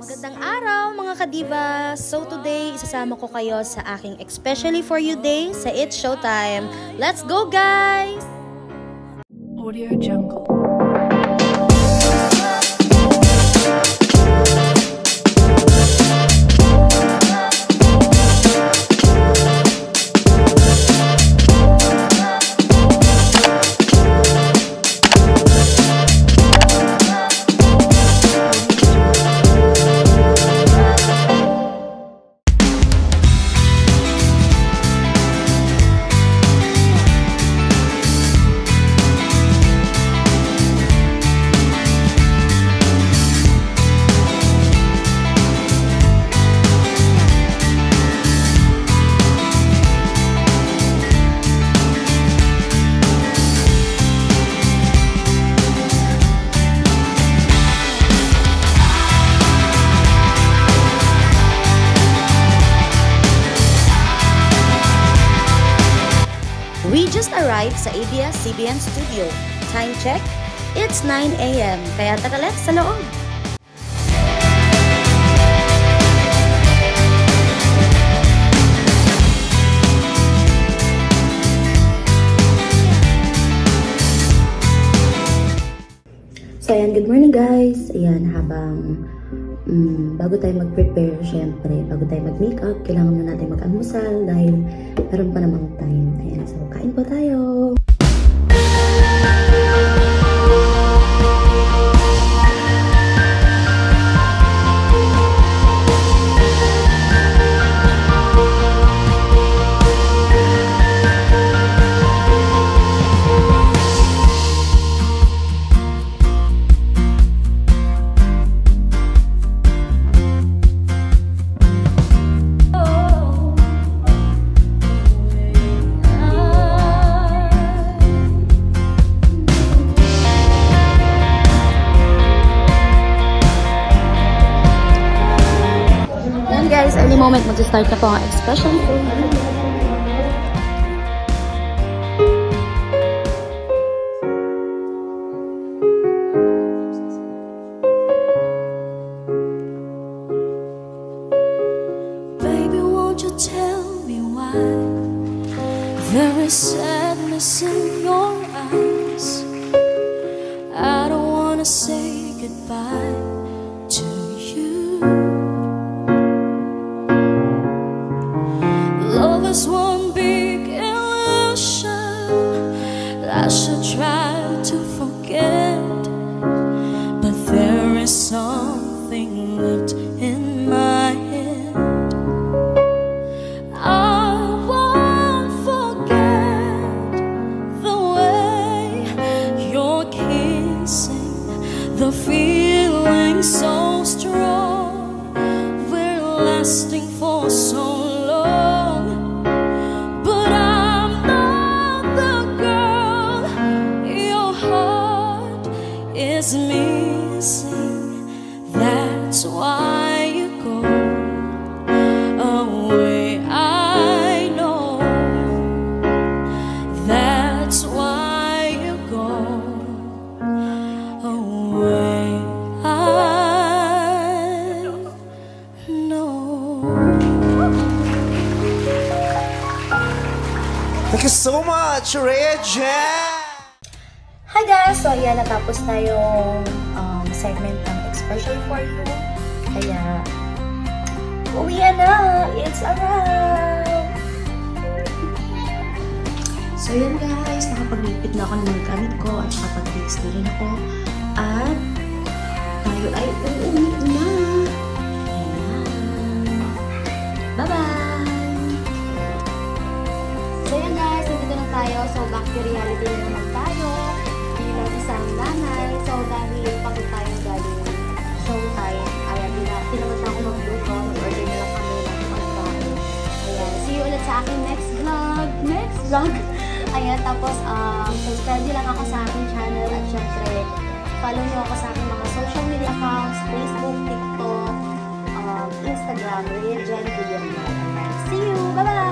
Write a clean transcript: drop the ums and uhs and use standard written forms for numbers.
Magandang araw mga kadiva! So today, isasama ko kayo sa aking Especially For You Day sa It's Showtime. Let's go guys! Audio Jungle. We just arrived sa ABS-CBN Studio. Time check, it's 9 AM. Kaya tara, let's sa loob! So ayan, good morning guys! Ayan, habang bago tayo mag-prepare, syempre, bago tayo mag-makeup, kailangan na natin mag-almusal dahil meron pa namang time. Ayan, so kain po tayo! Guys, early moment, mag-start na po ang Especially For You. Baby, won't you tell me why there is sadness in your eyes? I don't wanna say goodbye to you. Love is one big illusion I should try to forget, but there is something left in my head. I won't forget the way you're kissing, the feeling so strong, we're lasting for so long. Is missing, that's why you go away. I know that's why you go away. I know. Thank you so much, Rhea Jen! Hi guys! So ayan, natapos na yung segment ng Especially For You. Kaya, uwian na! It's a wrap! So ayan guys, nakapag-lipid na ako ng mga gamit ko at nakapag-fix na rin ako. At tayo ay uuwi na! Ayan! Bye-bye! So ayan guys, nandito na tayo. So back to reality na naman tayo. Bilang isang nanay. So dahil pagod tayo galing showtime, ayan, tinamad na ako mag-luto. Mag-order na lang kami ng pagkain. Ayan, see you ulit sa aking next vlog. next vlog. Ayan, tapos subscribe nyo lang ako sa aking channel at syempre follow nyo ako sa aking mga social media accounts, Facebook, TikTok, Instagram, Rhea Jen Villanueva. See you! Bye-bye!